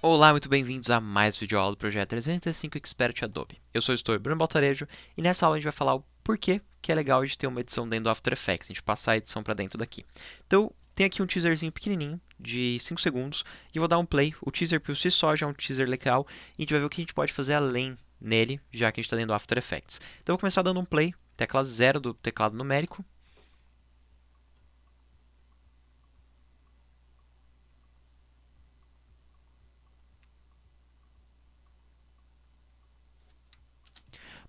Olá, muito bem-vindos a mais um vídeo aula do projeto 365 Expert Adobe. Eu sou o tutor Bruno Baltarejo e nessa aula a gente vai falar o porquê que é legal de ter uma edição dentro do After Effects, a gente passar a edição para dentro daqui. Então, tem aqui um teaserzinho pequenininho de 5 segundos e eu vou dar um play. O teaser por si só já é um teaser legal e a gente vai ver o que a gente pode fazer além nele, já que a gente está dentro do After Effects. Então, eu vou começar dando um play, tecla 0 do teclado numérico.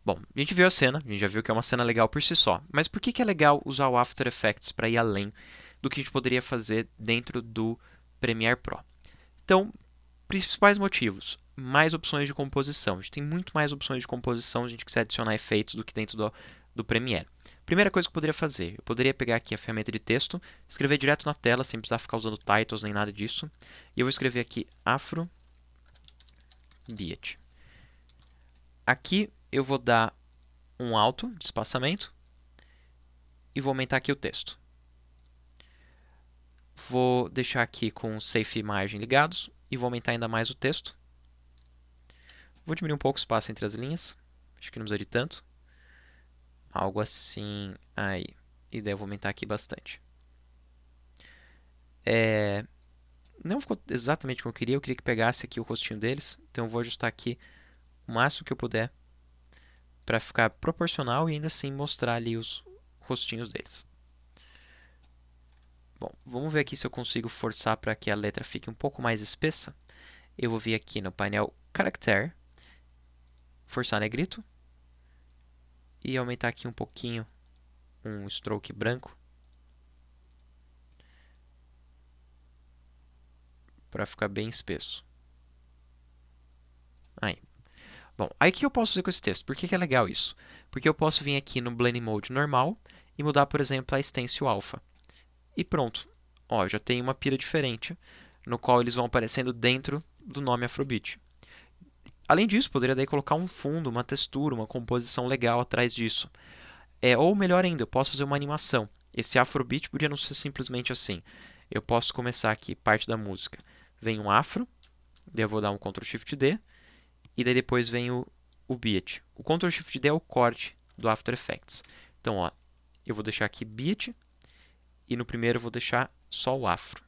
Bom, a gente viu a cena, a gente já viu que é uma cena legal por si só, mas por que é legal usar o After Effects para ir além do que a gente poderia fazer dentro do Premiere Pro? Então, principais motivos, mais opções de composição. A gente tem muito mais opções de composição, a gente quiser adicionar efeitos do que dentro do Premiere. Primeira coisa que eu poderia fazer, eu poderia pegar aqui a ferramenta de texto, escrever direto na tela, sem precisar ficar usando titles nem nada disso, e eu vou escrever aqui Afro Beat. Aqui eu vou dar um alto de espaçamento e vou aumentar aqui o texto. Vou deixar aqui com Safe Margin ligados e vou aumentar ainda mais o texto. Vou diminuir um pouco o espaço entre as linhas, acho que não precisa de tanto. Algo assim aí. E daí eu vou aumentar aqui bastante. Não ficou exatamente como eu queria que pegasse aqui o rostinho deles, então eu vou ajustar aqui o máximo que eu puder para ficar proporcional e ainda assim mostrar ali os rostinhos deles. Bom, vamos ver aqui se eu consigo forçar para que a letra fique um pouco mais espessa. Eu vou vir aqui no painel Character, forçar negrito e aumentar aqui um pouquinho um stroke branco para ficar bem espesso. Aí. Bom, aí o que eu posso fazer com esse texto? Por que é legal isso? Porque eu posso vir aqui no Blending Mode normal e mudar, por exemplo, a Stencil Alpha. E pronto. Ó, já tem uma pira diferente, no qual eles vão aparecendo dentro do nome Afrobeat. Além disso, poderia daí colocar um fundo, uma textura, uma composição legal atrás disso. Ou melhor ainda, eu posso fazer uma animação. Esse Afrobeat podia não ser simplesmente assim. Eu posso começar aqui, parte da música. Vem um Afro, daí eu vou dar um Ctrl Shift D, e daí depois vem o Beat. O Ctrl Shift D é o corte do After Effects. Então, ó, eu vou deixar aqui Beat, e no primeiro eu vou deixar só o Afro.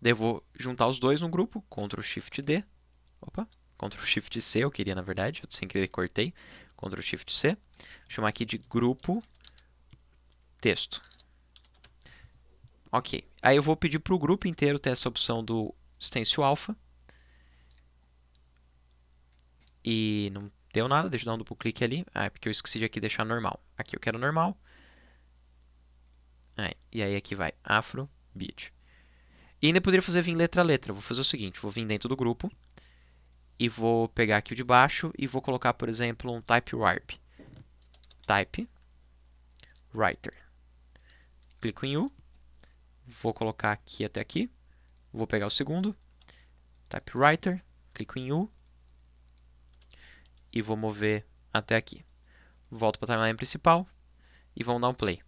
Daí eu vou juntar os dois no grupo, Ctrl Shift D. Opa, Ctrl Shift C eu queria na verdade, eu sem querer cortei. Ctrl Shift C. Vou chamar aqui de grupo texto. Ok, aí eu vou pedir para o grupo inteiro ter essa opção do Stencil Alpha. E não deu nada, deixa eu dar um duplo clique ali. Ah, é porque eu esqueci de aqui deixar normal. Aqui eu quero normal. E aí aqui vai Afro Beat. E ainda poderia fazer vir letra a letra. Vou fazer o seguinte, vou vir dentro do grupo e vou pegar aqui o de baixo e vou colocar, por exemplo, um Type Warp. Type Writer. Clico em U. Vou colocar aqui até aqui. Vou pegar o segundo. Type Writer. Clico em U. E vou mover até aqui. Volto para a timeline principal e vamos dar um play.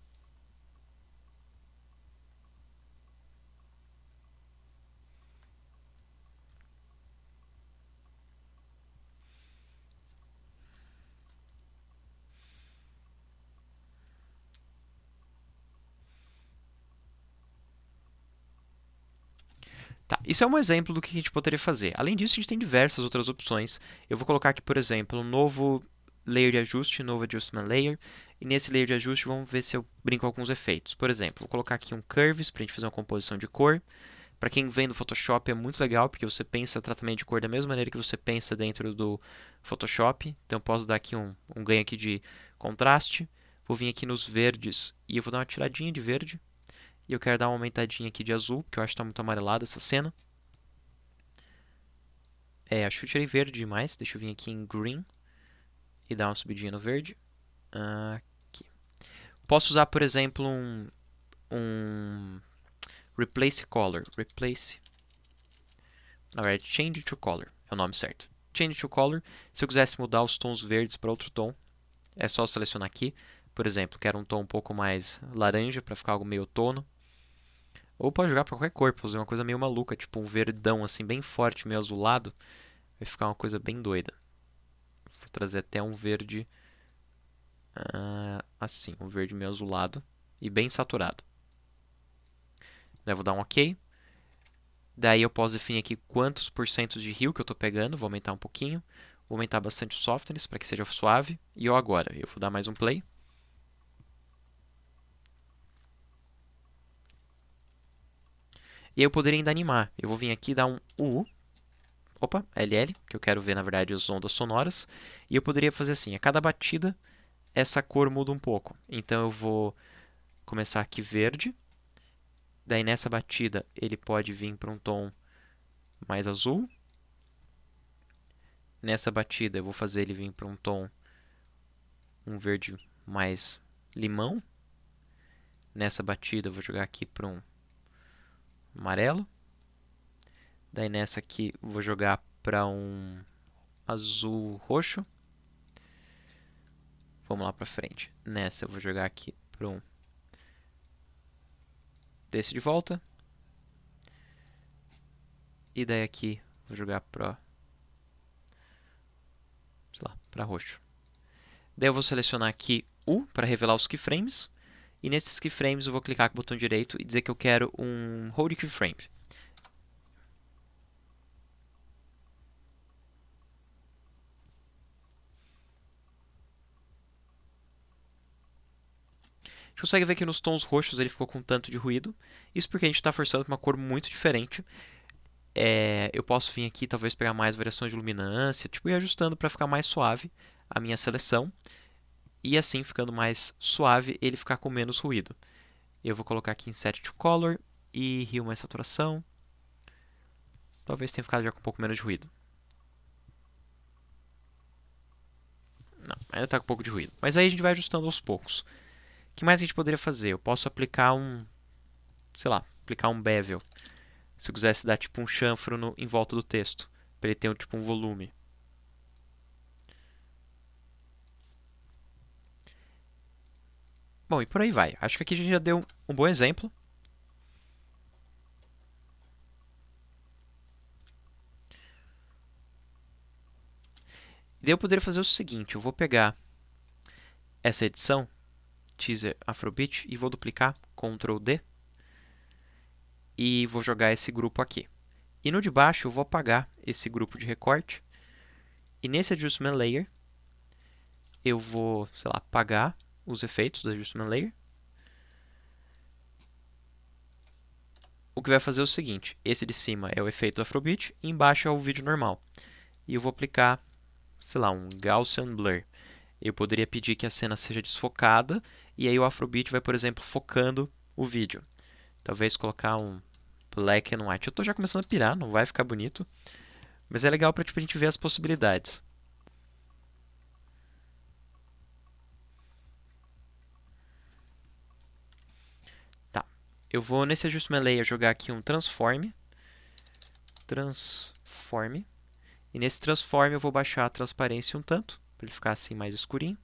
Tá, isso é um exemplo do que a gente poderia fazer. Além disso, a gente tem diversas outras opções. Eu vou colocar aqui, por exemplo, um novo layer de ajuste, novo adjustment layer. E nesse layer de ajuste, vamos ver se eu brinco com alguns efeitos. Por exemplo, vou colocar aqui um Curves para a gente fazer uma composição de cor. Para quem vem do Photoshop é muito legal, porque você pensa tratamento de cor da mesma maneira que você pensa dentro do Photoshop. Então, posso dar aqui um ganho aqui de contraste. Vou vir aqui nos verdes e eu vou dar uma tiradinha de verde. E eu quero dar uma aumentadinha aqui de azul, porque eu acho que está muito amarelada essa cena. Acho que eu tirei verde demais. Deixa eu vir aqui em green e dar uma subidinha no verde. Aqui. Posso usar, por exemplo, um Replace Color. Replace. Na verdade, Change to Color é o nome certo. Change to Color. Se eu quisesse mudar os tons verdes para outro tom, é só selecionar aqui. Por exemplo, quero um tom um pouco mais laranja para ficar algo meio outono. Ou pode jogar para qualquer cor, para fazer uma coisa meio maluca, tipo um verdão assim bem forte, meio azulado. Vai ficar uma coisa bem doida. Vou trazer até um verde assim, um verde meio azulado e bem saturado. Daí eu vou dar um OK. Daí eu posso definir aqui quantos porcentos de hue que eu estou pegando. Vou aumentar um pouquinho. Vou aumentar bastante o softness para que seja suave. E agora, eu vou dar mais um play. E eu poderia ainda animar. Eu vou vir aqui e dar um UU. Opa, LL, que eu quero ver, na verdade, as ondas sonoras. E eu poderia fazer assim, a cada batida, essa cor muda um pouco. Então eu vou começar aqui verde. Daí nessa batida, ele pode vir para um tom mais azul. Nessa batida, eu vou fazer ele vir para um verde mais limão. Nessa batida, eu vou jogar aqui para um amarelo. Daí nessa aqui, eu vou jogar para um azul roxo. Vamos lá para frente. Nessa, eu vou jogar aqui para um desse de volta. E daí aqui, vou jogar para, sei lá, para roxo. Daí eu vou selecionar aqui U para revelar os keyframes. E nesses keyframes eu vou clicar com o botão direito e dizer que eu quero um hold keyframe. A gente consegue ver que nos tons roxos ele ficou com tanto de ruído. Isso porque a gente está forçando para uma cor muito diferente. Eu posso vir aqui talvez pegar mais variações de luminância, tipo, ir ajustando para ficar mais suave a minha seleção. E assim, ficando mais suave, ele ficar com menos ruído. Eu vou colocar aqui em Set to Color e Hue mais saturação. Talvez tenha ficado já com um pouco menos de ruído. Não, ainda está com um pouco de ruído. Mas aí a gente vai ajustando aos poucos. O que mais a gente poderia fazer? Eu posso aplicar sei lá, aplicar um bevel. Se eu quisesse dar tipo um chanfro em volta do texto, para ele ter tipo um volume. Bom, e por aí vai. Acho que aqui a gente já deu um bom exemplo. E daí eu poderia fazer o seguinte, eu vou pegar essa edição, Teaser Afrobeat, e vou duplicar, Ctrl D, e vou jogar esse grupo aqui. E no de baixo eu vou apagar esse grupo de recorte, e nesse Adjustment Layer, eu vou, sei lá, apagar os efeitos do Adjustment Layer. O que vai fazer é o seguinte, esse de cima é o efeito do Afrobeat, e embaixo é o vídeo normal. E eu vou aplicar, sei lá, um Gaussian Blur. Eu poderia pedir que a cena seja desfocada, e aí o Afrobeat vai, por exemplo, focando o vídeo. Talvez colocar um Black and White. Eu estou já começando a pirar, não vai ficar bonito, mas é legal para tipo, a gente ver as possibilidades. Tá, eu vou nesse Adjustment Layer jogar aqui um Transform. E nesse Transform eu vou baixar a transparência um tanto, para ele ficar assim mais escurinho.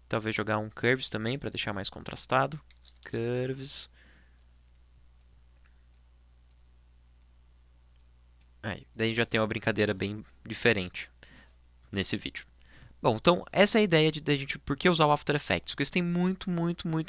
Talvez jogar um Curves também, para deixar mais contrastado. Curves. Aí, daí já tem uma brincadeira bem diferente nesse vídeo. Bom, então essa é a ideia de gente, por que usar o After Effects? Porque você tem muito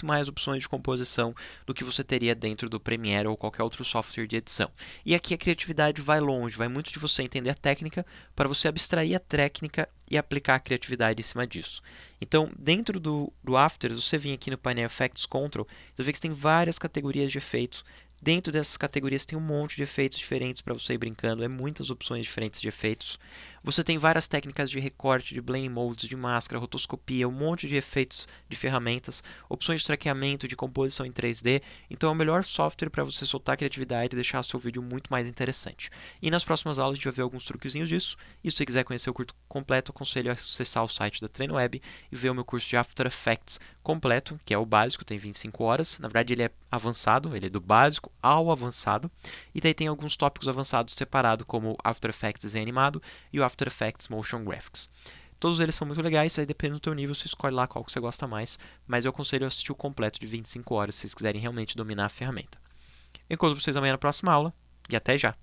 mais opções de composição do que você teria dentro do Premiere ou qualquer outro software de edição. E aqui a criatividade vai longe, vai muito de você entender a técnica para você abstrair a técnica e aplicar a criatividade em cima disso. Então, dentro do After, você vem aqui no painel Effects Control, você vê que você tem várias categorias de efeitos. Dentro dessas categorias tem um monte de efeitos diferentes para você ir brincando, muitas opções diferentes de efeitos. Você tem várias técnicas de recorte, de blending modes, de máscara, rotoscopia, um monte de efeitos de ferramentas, opções de traqueamento, de composição em 3D. Então é o melhor software para você soltar a criatividade e deixar seu vídeo muito mais interessante. E nas próximas aulas a gente vai ver alguns truquezinhos disso. E se você quiser conhecer o curso completo, aconselho a acessar o site da TreinoWeb e ver o meu curso de After Effects completo, que é o básico, tem 25 horas. Na verdade ele é avançado, ele é do básico ao avançado. E daí tem alguns tópicos avançados separados, como After Effects desenho animado e o After Effects Motion Graphics. Todos eles são muito legais, aí depende do teu nível, você escolhe lá qual que você gosta mais, mas eu aconselho a assistir o completo de 25 horas, se vocês quiserem realmente dominar a ferramenta. Encontro vocês amanhã na próxima aula, e até já!